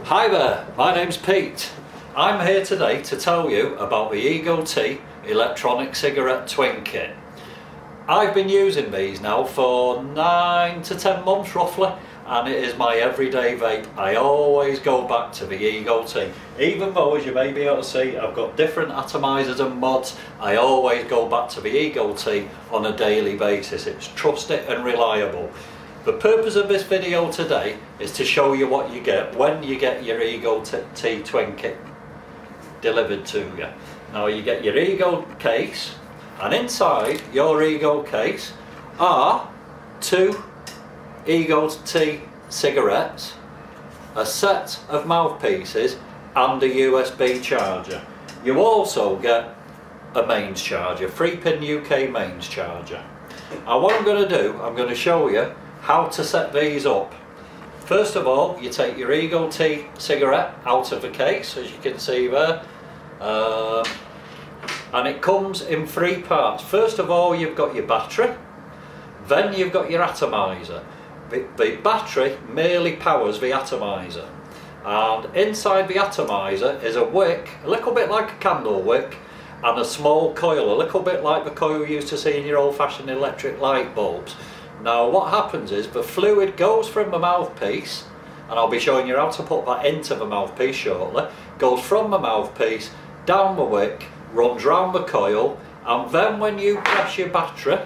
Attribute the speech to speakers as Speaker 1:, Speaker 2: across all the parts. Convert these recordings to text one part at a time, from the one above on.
Speaker 1: Hi there, my name's Pete. I'm here today to tell you about the eGo-T electronic cigarette twin kit. I've been using these now for 9 to 10 months roughly, and it is my everyday vape. I always go back to the eGo-T. Even though, as you may be able to see, I've got different atomizers and mods, I always go back to the eGo-T on a daily basis. It's trusted and reliable. The purpose of this video today is to show you what you get when you get your eGo-T twin kit delivered to you. Now you get your eGo case, and inside your eGo case are 2 eGo-T cigarettes, a set of mouthpieces and a USB charger. You also get a mains charger, 3-pin UK mains charger. Now what I'm going to do, I'm going to show you how to set these up. First of all, you take your eGo-T cigarette out of the case, as you can see there, and it comes in 3 parts. First of all, you've got your battery, then you've got your atomizer. The battery merely powers the atomizer, and inside the atomizer is a wick, a little bit like a candle wick, and a small coil, a little bit like the coil you used to see in your old-fashioned electric light bulbs. Now what happens is the fluid goes from the mouthpiece, and I'll be showing you how to put that into the mouthpiece shortly, goes from the mouthpiece down the wick, runs round the coil, and then when you press your battery,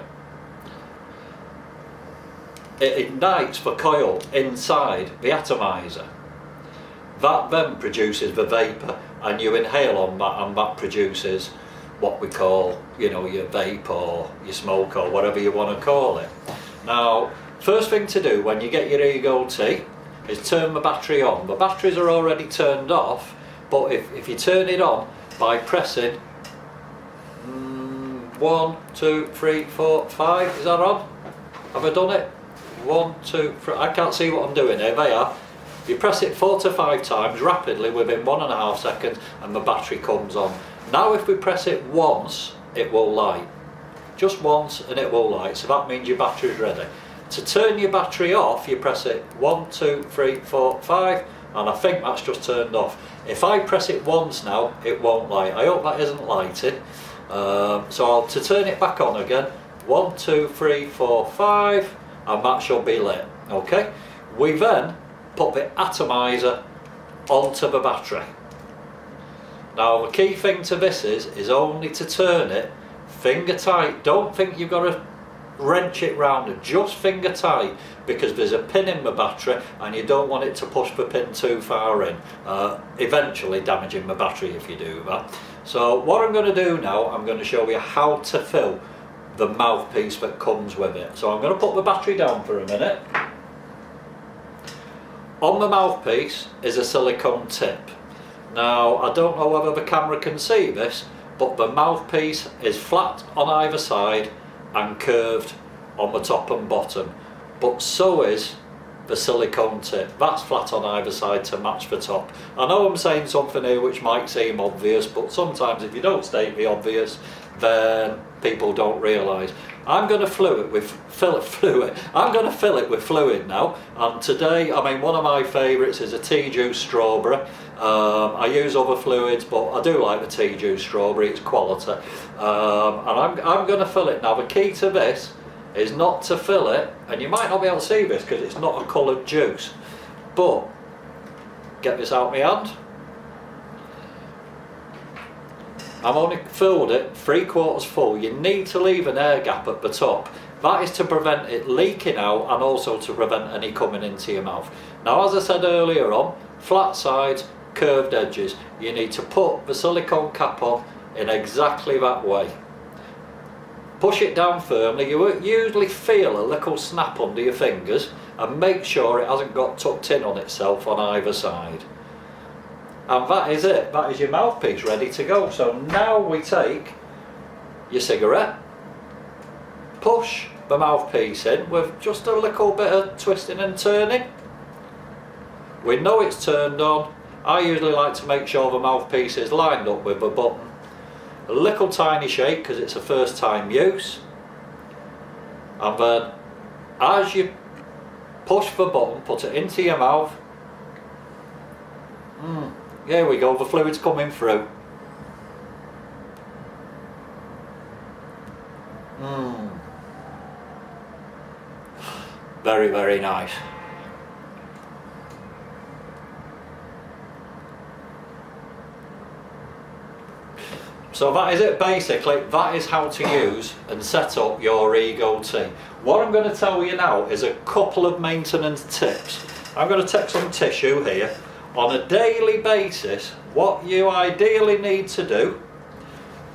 Speaker 1: it ignites the coil inside the atomizer. That then produces the vapour, and you inhale on that, and that produces what we call, you know, your vape or your smoke or whatever you want to call it. Now, first thing to do when you get your eGo-T is turn the battery on. The batteries are already turned off, but if you turn it on by pressing 1, 2, 3, 4, 5, is that on? Have I done it? 1, 2, 3, I can't see what I'm doing here, they are. You press it 4 to 5 times rapidly within 1.5 seconds and the battery comes on. Now if we press it once, it will light. Just once and it will light, so that means your battery's ready. To turn your battery off, you press it 1, 2, 3, 4, 5, and I think that's just turned off. If I press it once now, it won't light. I hope that isn't lighted. So to turn it back on again, 1, 2, 3, 4, 5, and that should be lit. Okay? We then put the atomizer onto the battery. Now the key thing to this is only to turn it finger tight. Don't think you've got to wrench it round, just finger tight, because there's a pin in the battery and you don't want it to push the pin too far in, eventually damaging the battery if you do that. So what I'm going to do now, I'm going to show you how to fill the mouthpiece that comes with it. So I'm going to put the battery down for a minute. On the mouthpiece is a silicone tip. Now I don't know whether the camera can see this, but the mouthpiece is flat on either side and curved on the top and bottom, but so is the silicone tip. That's flat on either side to match the top. I know I'm saying something here which might seem obvious, but sometimes if you don't state the obvious, then people don't realise. I'm going to fill it with fluid now, and today, I mean, one of my favourites is a tea juice strawberry. I use other fluids, but I do like the tea juice strawberry, it's quality. And I'm going to fill it. Now the key to this is not to fill it, and you might not be able to see this because it's not a coloured juice, but get this out of my hand. I've only filled it 3/4 full. You need to leave an air gap at the top. That is to prevent it leaking out and also to prevent any coming into your mouth. Now as I said earlier on, flat sides, curved edges. You need to put the silicone cap on in exactly that way. Push it down firmly. You will usually feel a little snap under your fingers, and make sure it hasn't got tucked in on itself on either side. And that is it, that is your mouthpiece ready to go. So now we take your cigarette, push the mouthpiece in with just a little bit of twisting and turning. We know it's turned on. I usually like to make sure the mouthpiece is lined up with the button. A little tiny shake because it's a first time use. And then as you push the button, put it into your mouth. Here we go, the fluid's coming through. Very, very nice. So that is it basically. That is how to use and set up your eGo-T. What I'm going to tell you now is a couple of maintenance tips. I'm going to take some tissue here. On a daily basis, what you ideally need to do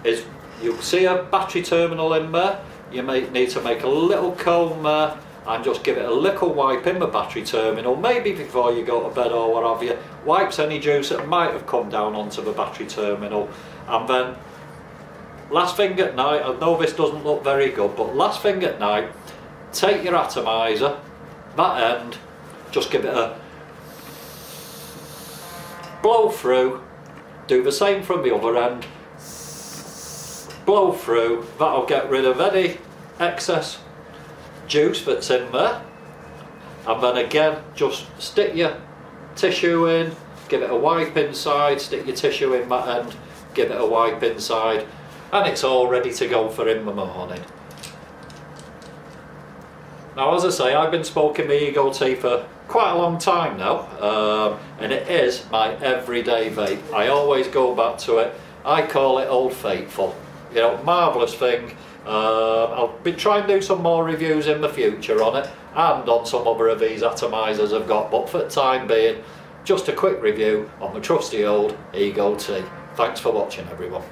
Speaker 1: is, you'll see a battery terminal in there. You may need to make a little comb there and just give it a little wipe in the battery terminal, maybe before you go to bed or what have you. Wipes any juice that might have come down onto the battery terminal. And then last thing at night, I know this doesn't look very good, but last thing at night, take your atomizer, that end, just give it a blow through, do the same from the other end, blow through, that'll get rid of any excess juice that's in there. And then again, just stick your tissue in, give it a wipe inside, stick your tissue in that end, give it a wipe inside, and it's all ready to go for in the morning. Now, as I say, I've been smoking the eGo-T for quite a long time now, and it is my everyday vape. I always go back to it. I call it Old Faithful. You know, marvellous thing. I'll be trying to do some more reviews in the future on it, and on some other of these atomizers I've got, but for the time being, just a quick review on the trusty old eGo-T. Thanks for watching, everyone.